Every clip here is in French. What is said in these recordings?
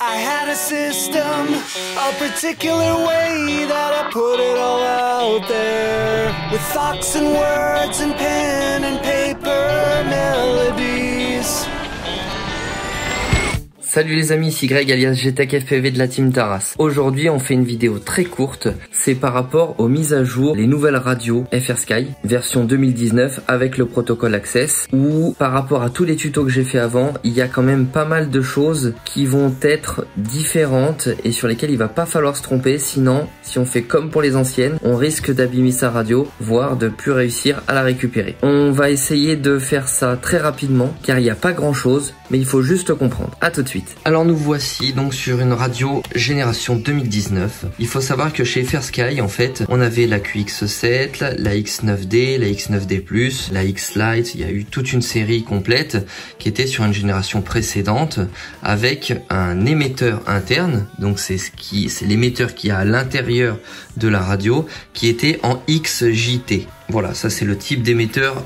I had a system, a particular way that I put it all out there, with thoughts and words and pen and paper melodies. Salut les amis, ici Greg alias GTechFPV de la team Taras. Aujourd'hui on fait une vidéo très courte, c'est par rapport aux mises à jour, les nouvelles radios FrSky version 2019 avec le protocole Access, où par rapport à tous les tutos que j'ai fait avant, il y a quand même pas mal de choses qui vont être différentes et sur lesquelles il va pas falloir se tromper, sinon si on fait comme pour les anciennes, on risque d'abîmer sa radio, voire de plus réussir à la récupérer. On va essayer de faire ça très rapidement car il n'y a pas grand chose, mais il faut juste comprendre. À tout de suite. Alors nous voici donc sur une radio génération 2019. Il faut savoir que chez FrSky en fait, on avait la QX7, la X9D, la X9D+, la X-Lite, il y a eu toute une série complète qui était sur une génération précédente avec un émetteur interne, donc c'est l'émetteur qui a à l'intérieur de la radio qui était en XJT. Voilà, ça c'est le type d'émetteur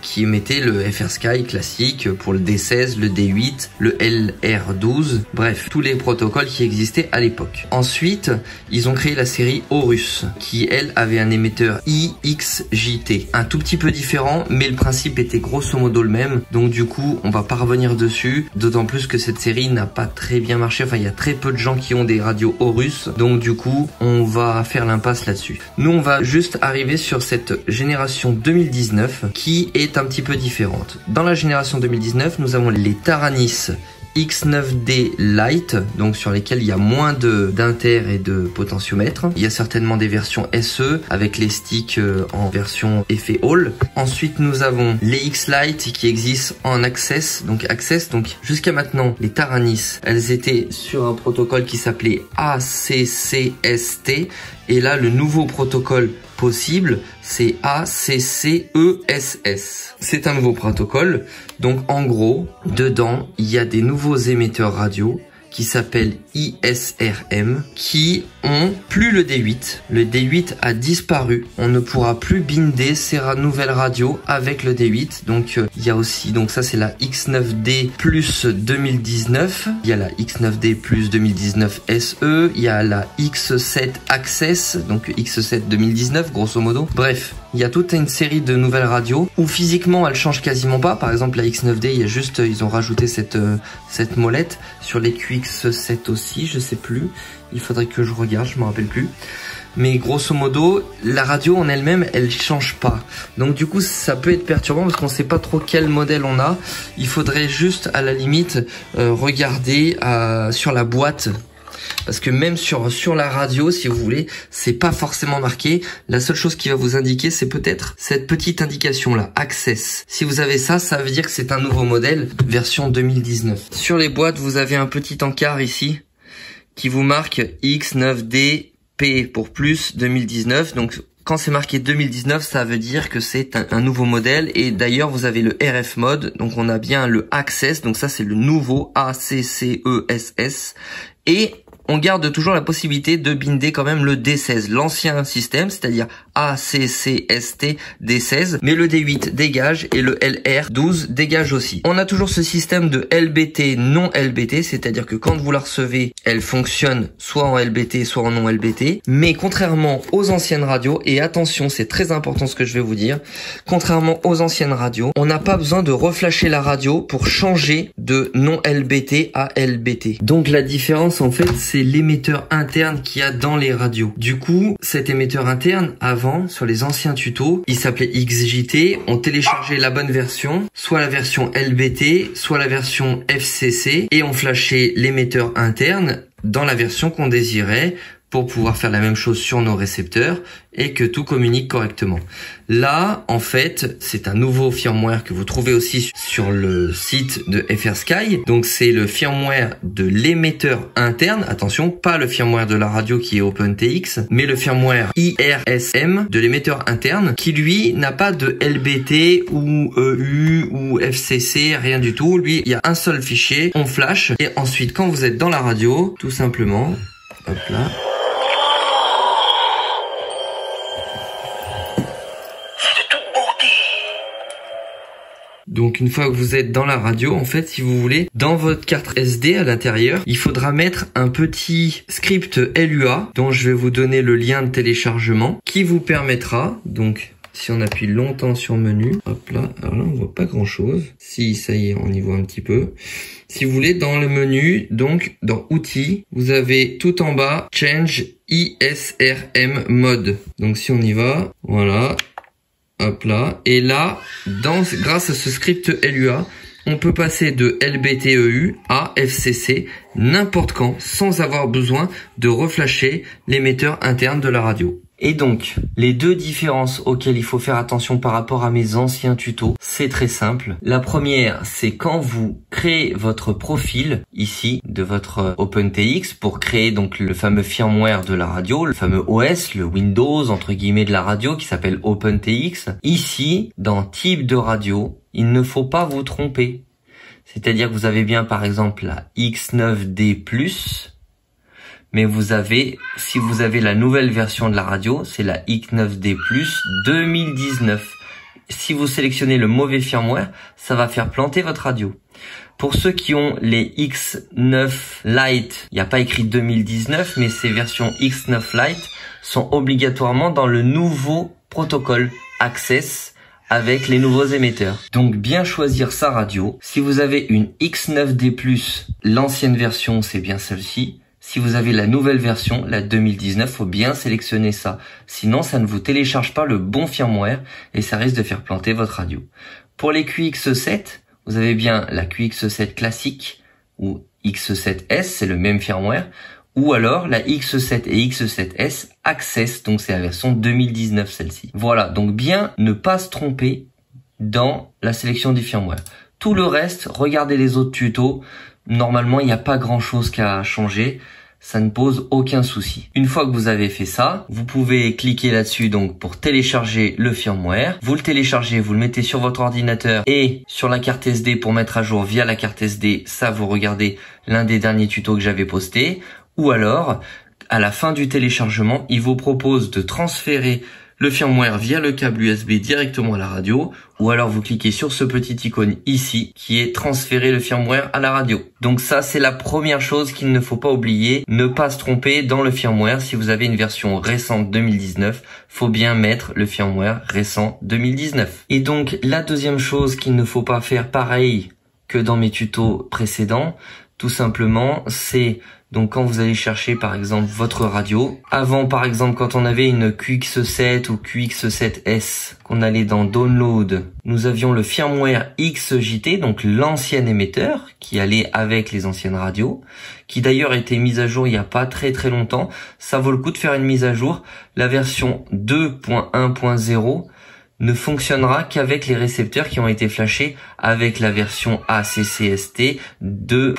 qui émettait le FrSky classique pour le D16, le D8, le LR12, bref, tous les protocoles qui existaient à l'époque. Ensuite, ils ont créé la série Horus, qui elle avait un émetteur IXJT, un tout petit peu différent, mais le principe était grosso modo le même, donc du coup, on va pas revenir dessus, d'autant plus que cette série n'a pas très bien marché, enfin il y a très peu de gens qui ont des radios Horus, donc du coup, on va faire l'impasse là-dessus. Nous, on va juste arriver sur cette génération 2019 qui est un petit peu différente. Dans la génération 2019, nous avons les Taranis X9D Lite, donc sur lesquels il y a moins d'inter et de potentiomètre. Il y a certainement des versions SE avec les sticks en version effet Hall. Ensuite, nous avons les X-Lite qui existent en Access. Donc jusqu'à maintenant, les Taranis, elles étaient sur un protocole qui s'appelait ACCST. Et là, le nouveau protocole possible, c'est ACCESS. C'est un nouveau protocole. Donc, en gros, dedans, il y a des nouveaux émetteurs radio qui s'appellent ISRM, qui ont plus le D8. Le D8 a disparu. On ne pourra plus binder ces nouvelles radios avec le D8. Donc, il y a aussi, donc ça c'est la X9D plus 2019. Il y a la X9D plus 2019 SE. Il y a la X7 Access, donc X7 2019, grosso modo. Bref, il y a toute une série de nouvelles radios où physiquement elles changent quasiment pas. Par exemple, la X9D, il y a juste, ils ont rajouté cette molette. Sur les QX7 aussi, je sais plus. Il faudrait que je regarde, je me rappelle plus. Mais grosso modo, la radio en elle-même, elle change pas. Donc du coup, ça peut être perturbant parce qu'on sait pas trop quel modèle on a. Il faudrait juste, à la limite, regarder sur la boîte. Parce que même sur la radio, si vous voulez, c'est pas forcément marqué. La seule chose qui va vous indiquer, c'est peut-être cette petite indication là, Access. Si vous avez ça, ça veut dire que c'est un nouveau modèle, version 2019. Sur les boîtes, vous avez un petit encart ici, qui vous marque X9DP pour plus 2019. Donc, quand c'est marqué 2019, ça veut dire que c'est un nouveau modèle. Et d'ailleurs, vous avez le RF mode. Donc, on a bien le Access. Donc, ça, c'est le nouveau ACCESS. Et on garde toujours la possibilité de binder quand même le D16, l'ancien système, c'est-à-dire ACCST D16, mais le D8 dégage et le LR12 dégage aussi. On a toujours ce système de LBT non LBT, c'est-à-dire que quand vous la recevez, elle fonctionne soit en LBT, soit en non LBT, mais contrairement aux anciennes radios, et attention, c'est très important ce que je vais vous dire, contrairement aux anciennes radios, on n'a pas besoin de reflasher la radio pour changer de non LBT à LBT. Donc la différence en fait, c'est l'émetteur interne qu'il y a dans les radios. Du coup, cet émetteur interne, avant, sur les anciens tutos, il s'appelait XJT. On téléchargeait la bonne version, soit la version LBT, soit la version FCC, et on flashait l'émetteur interne dans la version qu'on désirait pour pouvoir faire la même chose sur nos récepteurs et que tout communique correctement. Là, en fait, c'est un nouveau firmware que vous trouvez aussi sur le site de FrSky. Donc, c'est le firmware de l'émetteur interne. Attention, pas le firmware de la radio qui est OpenTX, mais le firmware IRSM de l'émetteur interne qui, lui, n'a pas de LBT ou EU ou FCC, rien du tout. Lui, il y a un seul fichier, on flash et ensuite, quand vous êtes dans la radio, tout simplement, hop là, Donc une fois que vous êtes dans la radio, en fait, si vous voulez, dans votre carte SD à l'intérieur, il faudra mettre un petit script LUA dont je vais vous donner le lien de téléchargement qui vous permettra, donc si on appuie longtemps sur menu, hop là, alors là on voit pas grand chose. Si, ça y est, on y voit un petit peu. Si vous voulez, dans le menu, donc dans outils, vous avez tout en bas Change ISRM Mode. Donc si on y va, voilà, hop là, et là, grâce à ce script LUA, on peut passer de LBTEU à FCC n'importe quand sans avoir besoin de reflasher l'émetteur interne de la radio. Et donc, les deux différences auxquelles il faut faire attention par rapport à mes anciens tutos, c'est très simple. La première, c'est quand vous créez votre profil ici de votre OpenTX pour créer donc le fameux firmware de la radio, le fameux OS, le Windows entre guillemets de la radio qui s'appelle OpenTX. Ici, dans type de radio, il ne faut pas vous tromper. C'est-à-dire que vous avez bien par exemple la X9D+, mais si vous avez la nouvelle version de la radio, c'est la X9D+, 2019. Si vous sélectionnez le mauvais firmware, ça va faire planter votre radio. Pour ceux qui ont les X9 Lite, il n'y a pas écrit 2019, mais ces versions X9 Lite sont obligatoirement dans le nouveau protocole Access avec les nouveaux émetteurs. Donc bien choisir sa radio. Si vous avez une X9D+, l'ancienne version, c'est bien celle-ci. Si vous avez la nouvelle version, la 2019, faut bien sélectionner ça. Sinon, ça ne vous télécharge pas le bon firmware et ça risque de faire planter votre radio. Pour les QX7, vous avez bien la QX7 classique ou X7S, c'est le même firmware, ou alors la X7 et X7S Access, donc c'est la version 2019 celle-ci. Voilà, donc bien ne pas se tromper dans la sélection du firmware. Tout le reste, regardez les autres tutos. Normalement, il n'y a pas grand-chose qu'à changer. Ça ne pose aucun souci. Une fois que vous avez fait ça, vous pouvez cliquer là-dessus donc pour télécharger le firmware. Vous le téléchargez, vous le mettez sur votre ordinateur et sur la carte SD pour mettre à jour via la carte SD. Ça, vous regardez l'un des derniers tutos que j'avais posté. Ou alors, à la fin du téléchargement, il vous propose de transférer le firmware via le câble USB directement à la radio, ou alors vous cliquez sur ce petit icône ici qui est transférer le firmware à la radio. Donc ça, c'est la première chose qu'il ne faut pas oublier, ne pas se tromper dans le firmware. Si vous avez une version récente 2019, faut bien mettre le firmware récent 2019. Et donc la deuxième chose qu'il ne faut pas faire pareil que dans mes tutos précédents, tout simplement, c'est donc quand vous allez chercher par exemple votre radio, avant par exemple quand on avait une QX7 ou QX7S, qu'on allait dans Download, nous avions le firmware XJT, donc l'ancien émetteur qui allait avec les anciennes radios, qui d'ailleurs était mise à jour il n'y a pas très longtemps. Ça vaut le coup de faire une mise à jour. La version 2.1.0 ne fonctionnera qu'avec les récepteurs qui ont été flashés avec la version ACCST 2.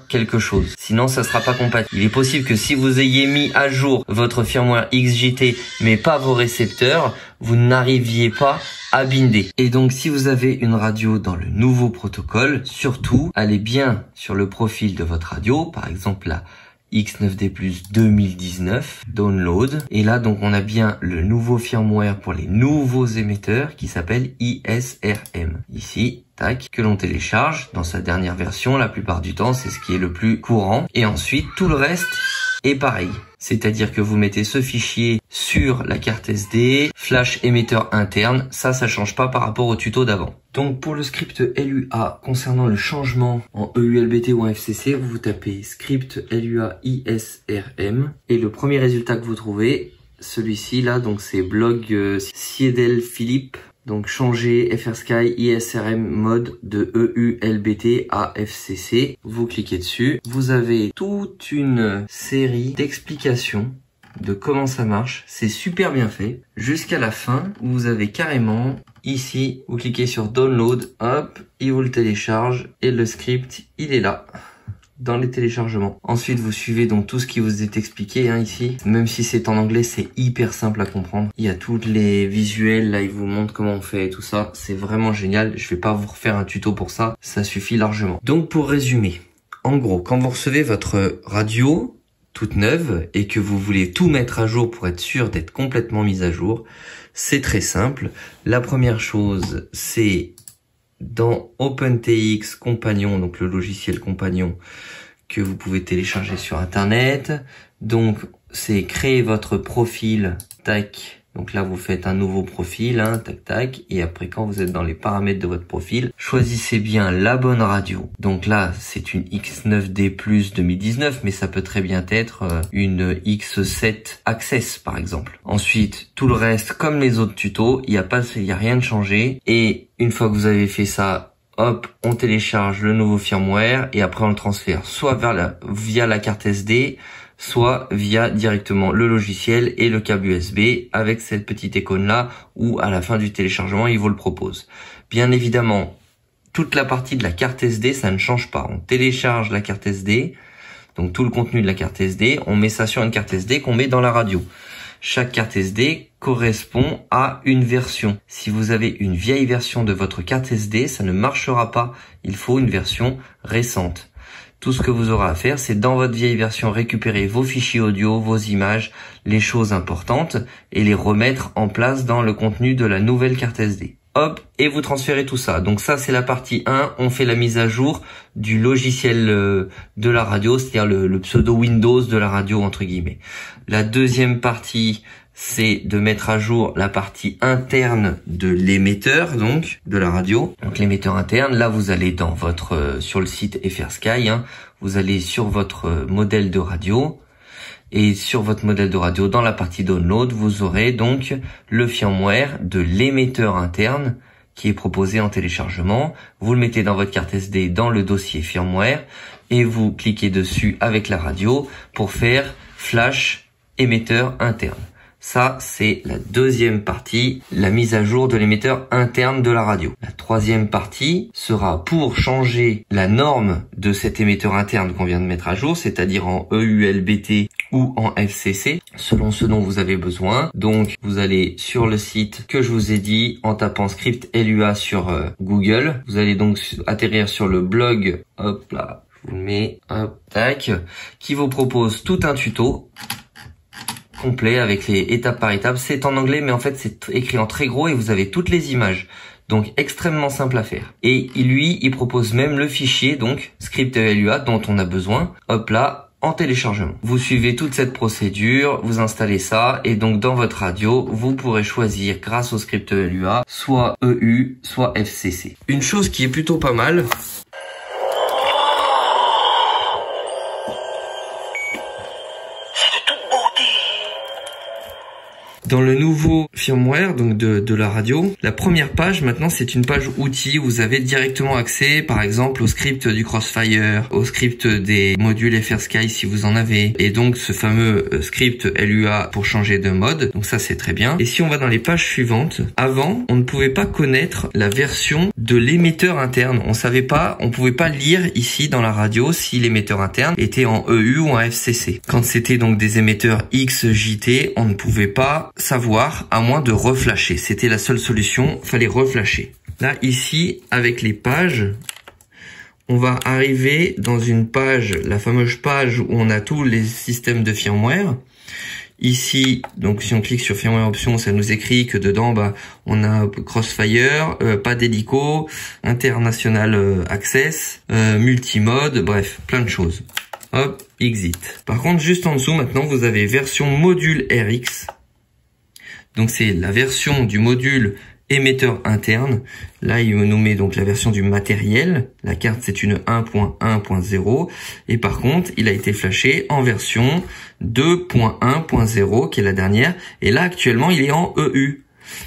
quelque chose. Sinon, ça sera pas compatible. Il est possible que si vous ayez mis à jour votre firmware XJT, mais pas vos récepteurs, vous n'arriviez pas à binder. Et donc, si vous avez une radio dans le nouveau protocole, surtout, allez bien sur le profil de votre radio, par exemple la X9D+ 2019, Download. Et là, donc, on a bien le nouveau firmware pour les nouveaux émetteurs qui s'appelle ISRM. Ici, tac, que l'on télécharge dans sa dernière version. La plupart du temps, c'est ce qui est le plus courant. Et ensuite, tout le reste est pareil. C'est-à-dire que vous mettez ce fichier sur la carte SD, flash émetteur interne, ça change pas par rapport au tuto d'avant. Donc pour le script LUA concernant le changement en EULBT ou en FCC, vous tapez script LUA ISRM et le premier résultat que vous trouvez, celui-ci là, donc c'est blog Siedel Philippe. Donc changer FrSky ISRM mode de EULBT à FCC. Vous cliquez dessus. Vous avez toute une série d'explications de comment ça marche. C'est super bien fait. Jusqu'à la fin, vous avez carrément ici, vous cliquez sur Download, hop, il vous le télécharge et le script, il est là. Dans les téléchargements. Ensuite, vous suivez donc tout ce qui vous est expliqué ici. Même si c'est en anglais, c'est hyper simple à comprendre. Il y a tous les visuels, là, il vous montre comment on fait et tout ça. C'est vraiment génial. Je vais pas vous refaire un tuto pour ça. Ça suffit largement. Donc, pour résumer, en gros, quand vous recevez votre radio toute neuve et que vous voulez tout mettre à jour pour être sûr d'être complètement mise à jour, c'est très simple. La première chose, c'est dans OpenTX Compagnon, donc le logiciel compagnon que vous pouvez télécharger sur internet. Donc c'est créer votre profil, tac. Donc là vous faites un nouveau profil, hein, tac tac, et après quand vous êtes dans les paramètres de votre profil, choisissez bien la bonne radio. Donc là c'est une X9D Plus 2019, mais ça peut très bien être une X7 Access par exemple. Ensuite tout le reste comme les autres tutos, il y a rien de changé, et une fois que vous avez fait ça, hop, on télécharge le nouveau firmware et après on le transfère soit via la carte SD, soit via directement le logiciel et le câble USB avec cette petite icône là où à la fin du téléchargement il vous le propose. Bien évidemment, toute la partie de la carte SD ça ne change pas. On télécharge la carte SD, donc tout le contenu de la carte SD, on met ça sur une carte SD qu'on met dans la radio. Chaque carte SD correspond à une version. Si vous avez une vieille version de votre carte SD, ça ne marchera pas. Il faut une version récente. Tout ce que vous aurez à faire, c'est dans votre vieille version récupérer vos fichiers audio, vos images, les choses importantes et les remettre en place dans le contenu de la nouvelle carte SD. Hop, et vous transférez tout ça. Donc ça, c'est la partie 1. On fait la mise à jour du logiciel de la radio, c'est-à-dire le pseudo Windows de la radio, entre guillemets. La deuxième partie, c'est de mettre à jour la partie interne de l'émetteur, donc, de la radio. Donc l'émetteur interne, là vous allez dans votre sur le site FR Sky, hein, vous allez sur votre modèle de radio. Et sur votre modèle de radio, dans la partie download, vous aurez donc le firmware de l'émetteur interne qui est proposé en téléchargement. Vous le mettez dans votre carte SD dans le dossier firmware et vous cliquez dessus avec la radio pour faire flash émetteur interne. Ça, c'est la deuxième partie, la mise à jour de l'émetteur interne de la radio. La troisième partie sera pour changer la norme de cet émetteur interne qu'on vient de mettre à jour, c'est-à-dire en EULBT ou en FCC, selon ce dont vous avez besoin. Donc, vous allez sur le site que je vous ai dit en tapant script LUA sur Google. Vous allez donc atterrir sur le blog, hop là, je vous le mets, hop, tac, qui vous propose tout un tuto complet avec les étapes par étapes. C'est en anglais mais en fait c'est écrit en très gros et vous avez toutes les images. Donc extrêmement simple à faire. Et lui, il propose même le fichier, donc script LUA dont on a besoin. Hop là, en téléchargement. Vous suivez toute cette procédure, vous installez ça et donc dans votre radio, vous pourrez choisir grâce au script LUA soit EU, soit FCC. Une chose qui est plutôt pas mal, dans le nouveau firmware donc de la radio, la première page maintenant c'est une page outils où vous avez directement accès par exemple au script du Crossfire, au script des modules FR Sky si vous en avez, et donc ce fameux script LUA pour changer de mode, donc ça c'est très bien. Et si on va dans les pages suivantes, avant on ne pouvait pas connaître la version de l'émetteur interne, on savait pas, on pouvait pas lire ici dans la radio si l'émetteur interne était en EU ou en FCC. Quand c'était donc des émetteurs XJT, on ne pouvait pas savoir à moins de reflasher. C'était la seule solution, fallait reflasher. Là, ici, avec les pages, on va arriver dans une page, la fameuse page où on a tous les systèmes de firmware. Ici, donc si on clique sur firmware options, ça nous écrit que dedans, on a Crossfire, pas d'hélico, international access, multimode, bref, plein de choses. Hop, exit. Par contre, juste en dessous, maintenant, vous avez version module RX. Donc c'est la version du module émetteur interne. Là, il nous met donc la version du matériel. La carte, c'est une 1.1.0. Et par contre, il a été flashé en version 2.1.0, qui est la dernière. Et là, actuellement, il est en EU.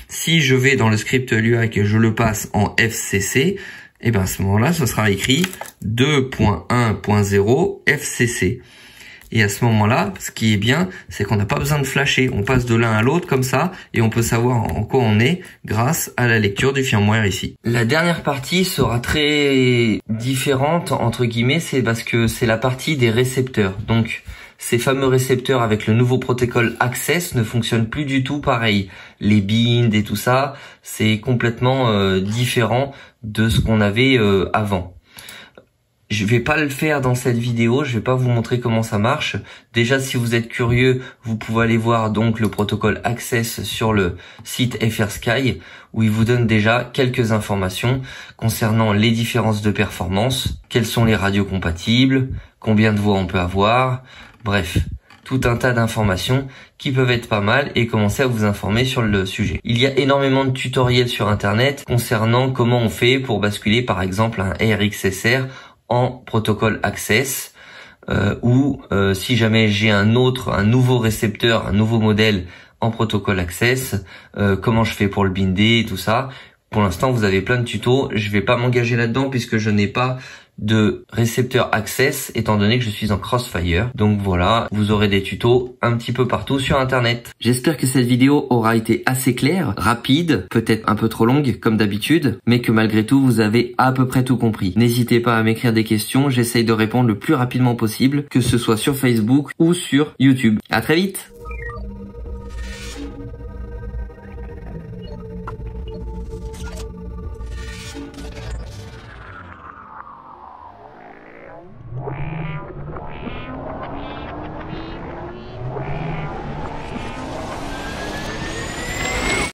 Si je vais dans le script LUA et que je le passe en FCC, et à ce moment-là, ce sera écrit 2.1.0 FCC. Et à ce moment-là, ce qui est bien, c'est qu'on n'a pas besoin de flasher. On passe de l'un à l'autre comme ça et on peut savoir en quoi on est grâce à la lecture du firmware ici. La dernière partie sera très différente, entre guillemets, c'est parce que c'est la partie des récepteurs. Donc, ces fameux récepteurs avec le nouveau protocole Access ne fonctionnent plus du tout pareil. Les binds et tout ça, c'est complètement différent de ce qu'on avait avant. Je vais pas le faire dans cette vidéo, je vais pas vous montrer comment ça marche. Déjà, si vous êtes curieux, vous pouvez aller voir donc le protocole Access sur le site FrSky, où il vous donne déjà quelques informations concernant les différences de performance, quelles sont les radios compatibles, combien de voix on peut avoir, bref, tout un tas d'informations qui peuvent être pas mal et commencer à vous informer sur le sujet. Il y a énormément de tutoriels sur internet concernant comment on fait pour basculer par exemple un RxSR en protocole Access, ou si jamais j'ai un nouveau récepteur, un nouveau modèle en protocole Access, comment je fais pour le binder et tout ça. Pour l'instant, vous avez plein de tutos. Je vais pas m'engager là-dedans puisque je n'ai pas de récepteur Access étant donné que je suis en Crossfire. Donc voilà, vous aurez des tutos un petit peu partout sur internet. J'espère que cette vidéo aura été assez claire, rapide, peut-être un peu trop longue comme d'habitude, mais que malgré tout vous avez à peu près tout compris. N'hésitez pas à m'écrire des questions, j'essaye de répondre le plus rapidement possible, que ce soit sur Facebook ou sur YouTube. À très vite!